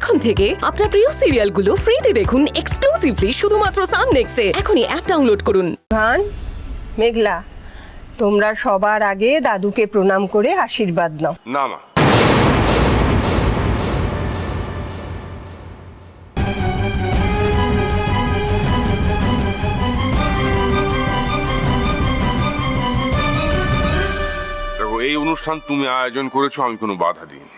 এখন থেকে আপনার প্রিয় সিরিয়ালগুলো ফ্রিতে দেখুন এক্সক্লুসিভলি শুধুমাত্র সান নেক্সটে। এখনই অ্যাপ ডাউনলোড করুন। ভান, মেঘলা, তোমরা সবার আগে দাদুকে প্রণাম করে আশীর্বাদ নাও। না মা, দেখো এই অনুষ্ঠান তুমি আয়োজন করেছো, আমি কোনো বাধা দিইনি।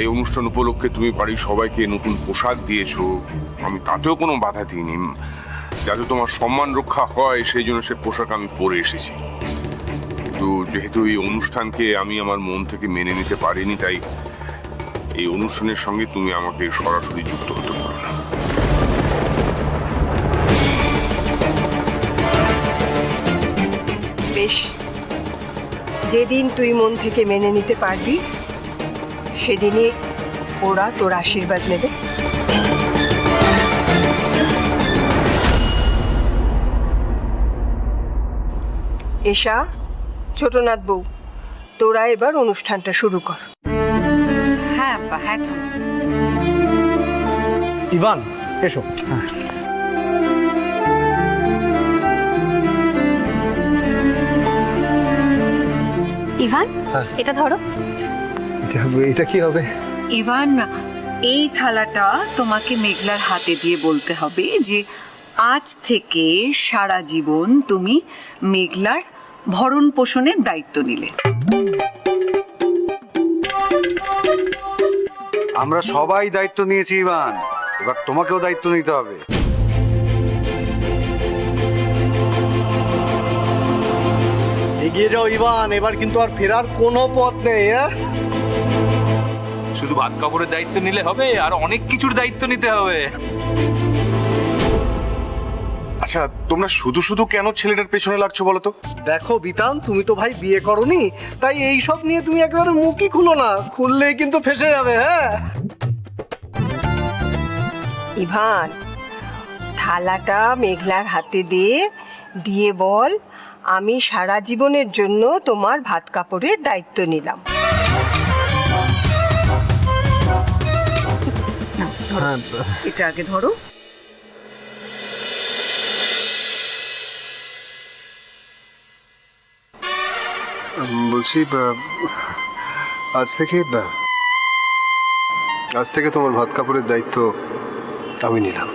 এই অনুষ্ঠান উপলক্ষে তুমি বাড়ির সবাইকে নতুন পোশাক দিয়েছো, আমি তাতেও কোনো বাধা দিইনি। যাতে তোমার সম্মান রক্ষা হয় সেই জন্য সে পোশাক আমি পরে এসেছি। কিন্তু যেহেতু এই অনুষ্ঠানকে আমি আমার মন থেকে মেনে নিতে পারিনি, তাই এই অনুষ্ঠানের সঙ্গে তুমি আমাকে সরাসরি যুক্ত হতে পারো না। বেশ, যেদিন তুই মন থেকে মেনে নিতে পারবি সেদিনই ওরা তোর আশীর্বাদ নেবে। এশা, ছোটনাথ বউ, তোরা এবার অনুষ্ঠানটা শুরু কর। হ্যাঁ আব্বা, হ্যাঁ থাম। ইভান, এসো। ইভান, এটা ধরো। এটা কি হবে? ইভান, এই থালাটা তোমাকে মেঘলার হাতে দিয়ে বলতে হবে যে আজ থেকে সারা জীবন তুমি মেঘলার ভরণ পোষণের দায়িত্ব নিলে। আমরা সবাই দায়িত্ব নিয়েছি ইভান, এবার তোমাকেও দায়িত্ব নিতে হবে। এগিয়ে যাও ইভান, এবার কিন্তু আর ফেরার কোনো পথ নেই। শুধু ভাত কাপড়ের দায়িত্ব নিলে হবে, আর অনেক কিছুর দায়িত্ব নিতে হবে। আচ্ছা, তোমরা শুধু শুধু কেন ছেলেটার পেছনে লাগছো বলো তো? দেখো বিতান, তুমি তো ভাই বিয়ে করনি, তাই এই সব নিয়ে তুমি একেবারে মুখই খুলো না, খুললেই কিন্তু ফেসে যাবে। হ্যাঁ ইভান, থালাটা মেঘলার হাতে দিয়ে বল, আমি সারা জীবনের জন্য তোমার ভাত কাপড়ের দায়িত্ব নিলাম। এটা আগে ধরো। বলছি, আজ থেকে তোমার ভাত কাপড়ের দায়িত্ব আমি নিলাম।